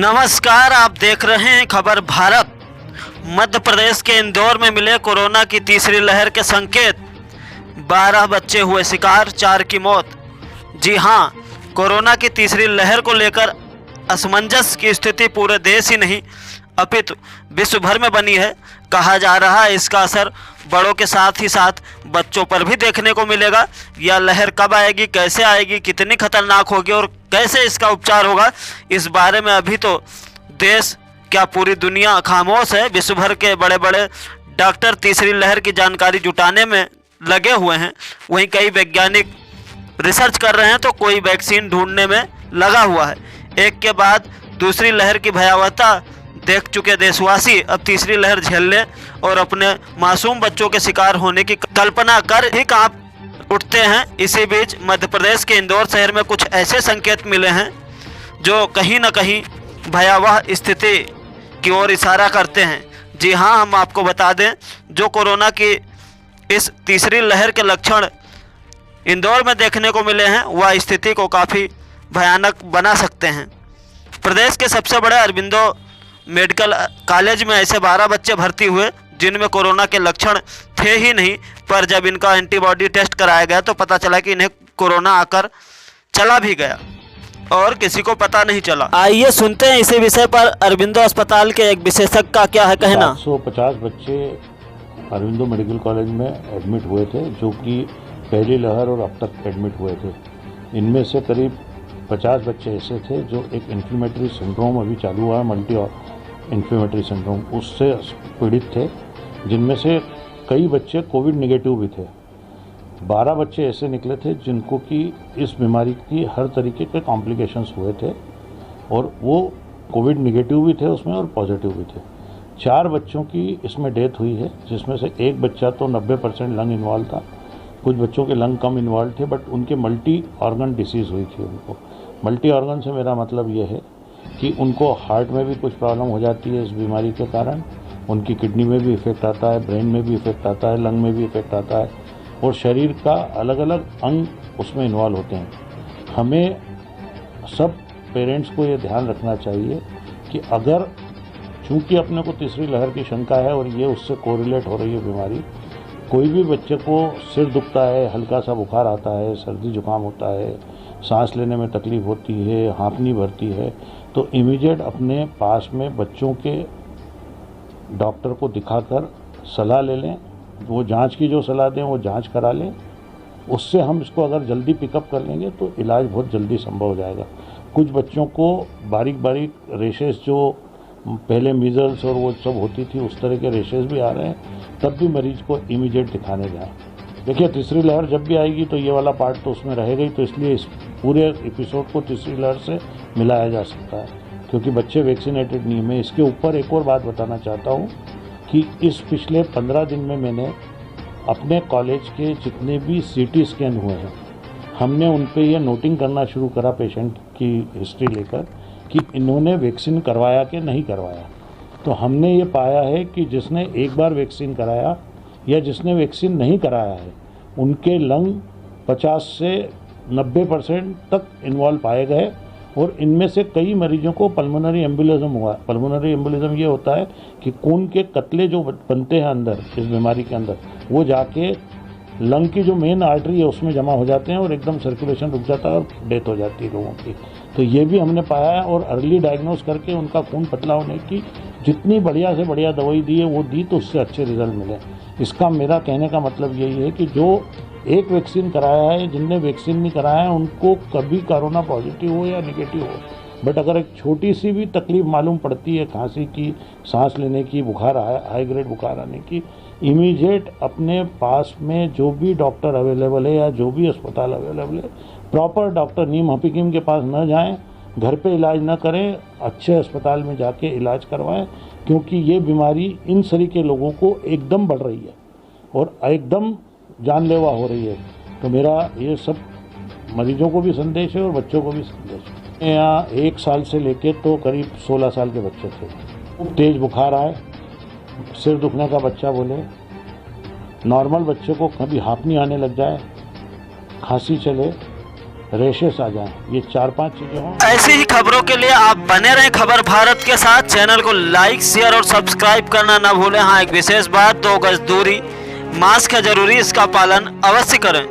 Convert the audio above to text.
नमस्कार, आप देख रहे हैं खबर भारत। मध्य प्रदेश के इंदौर में मिले कोरोना की तीसरी लहर के संकेत। 12 बच्चे हुए शिकार, 4 की मौत। जी हां, कोरोना की तीसरी लहर को लेकर असमंजस की स्थिति पूरे देश ही नहीं अपितु विश्व भर में बनी है। कहा जा रहा है इसका असर बड़ों के साथ ही साथ बच्चों पर भी देखने को मिलेगा। यह लहर कब आएगी, कैसे आएगी, कितनी खतरनाक होगी और कैसे इसका उपचार होगा, इस बारे में अभी तो देश क्या पूरी दुनिया खामोश है। विश्व भर के बड़े बड़े डॉक्टर तीसरी लहर की जानकारी जुटाने में लगे हुए हैं। वहीं कई वैज्ञानिक रिसर्च कर रहे हैं तो कोई वैक्सीन ढूंढने में लगा हुआ है। एक के बाद दूसरी लहर की भयावहता देख चुके देशवासी अब तीसरी लहर झेलने और अपने मासूम बच्चों के शिकार होने की कल्पना कर ही कांप उठते हैं। इसी बीच मध्य प्रदेश के इंदौर शहर में कुछ ऐसे संकेत मिले हैं जो कहीं न कहीं भयावह स्थिति की ओर इशारा करते हैं। जी हां, हम आपको बता दें, जो कोरोना की इस तीसरी लहर के लक्षण इंदौर में देखने को मिले हैं वह स्थिति को काफ़ी भयानक बना सकते हैं। प्रदेश के सबसे बड़े अरबिंदो मेडिकल कॉलेज में ऐसे 12 बच्चे भर्ती हुए जिनमें कोरोना के लक्षण थे ही नहीं, पर जब इनका एंटीबॉडी टेस्ट कराया गया तो पता चला कि इन्हें कोरोना आकर चला भी गया और किसी को पता नहीं चला। आइए सुनते हैं इसी विषय पर अरबिंदो अस्पताल के एक विशेषज्ञ का क्या है कहना। 750 बच्चे अरबिंदो मेडिकल कॉलेज में एडमिट हुए थे, जो कि पहली लहर और अब तक एडमिट हुए थे। इनमें से करीब 50 बच्चे ऐसे थे जो एक इन्फ्लेमेटरी सिंड्रोम अभी चालू हुआ है, मल्टी इन्फ्लेमेटरी सिंड्रोम, उससे पीड़ित थे, जिनमें से कई बच्चे कोविड निगेटिव भी थे। 12 बच्चे ऐसे निकले थे जिनको कि इस बीमारी की हर तरीके के कॉम्प्लिकेशंस हुए थे और वो कोविड निगेटिव भी थे उसमें और पॉजिटिव भी थे। 4 बच्चों की इसमें डेथ हुई है, जिसमें से एक बच्चा तो 90% लंग इन्वॉल्व था। कुछ बच्चों के लंग कम इन्वॉल्व थे, बट उनके मल्टी ऑर्गन डिसीज़ हुई थी। उनको मल्टी ऑर्गन से मेरा मतलब ये है कि उनको हार्ट में भी कुछ प्रॉब्लम हो जाती है इस बीमारी के कारण, उनकी किडनी में भी इफेक्ट आता है, ब्रेन में भी इफेक्ट आता है, लंग में भी इफेक्ट आता है और शरीर का अलग अलग अंग उसमें इन्वॉल्व होते हैं। हमें सब पेरेंट्स को ये ध्यान रखना चाहिए कि अगर चूँकि अपने को तीसरी लहर की शंका है और ये उससे कोरिलेट हो रही है बीमारी, कोई भी बच्चे को सिर दुखता है, हल्का सा बुखार आता है, सर्दी जुकाम होता है, सांस लेने में तकलीफ होती है, हाँफनी भरती है, तो इमीडिएट अपने पास में बच्चों के डॉक्टर को दिखाकर सलाह ले लें। वो जांच की जो सलाह दें वो जांच करा लें। उससे हम इसको अगर जल्दी पिकअप कर लेंगे तो इलाज बहुत जल्दी संभव हो जाएगा। कुछ बच्चों को बारीक बारीक रेशेस, जो पहले मीजल्स और वो सब होती थी, उस तरह के रेशेस भी आ रहे हैं, तब भी मरीज को इमीडिएट दिखाने जाएं। देखिए, तीसरी लहर जब भी आएगी तो ये वाला पार्ट तो उसमें रहेगा ही, तो इसलिए इस पूरे एपिसोड को तीसरी लहर से मिलाया जा सकता है क्योंकि बच्चे वैक्सीनेटेड नहीं। मैं इसके ऊपर एक और बात बताना चाहता हूँ कि इस पिछले 15 दिन में मैंने अपने कॉलेज के जितने भी CT स्कैन हुए हैं, हमने उन पे ये नोटिंग करना शुरू करा पेशेंट की हिस्ट्री लेकर कि इन्होंने वैक्सीन करवाया कि नहीं करवाया। तो हमने ये पाया है कि जिसने एक बार वैक्सीन कराया या जिसने वैक्सीन नहीं कराया है, उनके लंग 50 से 90% तक इन्वॉल्व पाए गए और इनमें से कई मरीजों को पल्मोनरी एम्बोलिज्म हुआ। पल्मोनरी एम्बोलिज्म ये होता है कि खून के कतले जो बनते हैं अंदर इस बीमारी के अंदर, वो जाके लंग की जो मेन आर्टरी है उसमें जमा हो जाते हैं और एकदम सर्कुलेशन रुक जाता है और डेथ हो जाती है लोगों की। तो ये भी हमने पाया है और अर्ली डायग्नोस करके उनका खून पतला होने की जितनी बढ़िया से बढ़िया दवाई दी है वो दी, तो उससे अच्छे रिजल्ट मिले। इसका मेरा कहने का मतलब यही है कि जो एक वैक्सीन कराया है, जिनने वैक्सीन नहीं कराया है, उनको कभी कोरोना पॉजिटिव हो या निगेटिव हो, बट अगर एक छोटी सी भी तकलीफ मालूम पड़ती है, खांसी की, सांस लेने की, बुखार, हाई ग्रेड बुखार आने की, इमीडिएट अपने पास में जो भी डॉक्टर अवेलेबल है या जो भी अस्पताल अवेलेबल है, प्रॉपर डॉक्टर, नीम हकीम के पास न जाएं, घर पे इलाज न करें, अच्छे अस्पताल में जाके इलाज करवाएं, क्योंकि ये बीमारी इन सरी के लोगों को एकदम बढ़ रही है और एकदम जानलेवा हो रही है। तो मेरा ये सब मरीजों को भी संदेश है और बच्चों को भी संदेश है। यहाँ 1 साल से लेके तो करीब 16 साल के बच्चे थे, खूब तेज़ बुखार आए, सिर दुखने का बच्चा बोले, नॉर्मल बच्चे को कभी हाँफनी आने लग जाए, खांसी चले, रेशेस आ जाएं, ये 4-5 चीज़ें हों। ऐसी ही खबरों के लिए आप बने रहें खबर भारत के साथ। चैनल को लाइक, शेयर और सब्सक्राइब करना ना भूलें। हाँ, एक विशेष बात, 2 गज दूरी, मास्क है जरूरी, इसका पालन अवश्य करें।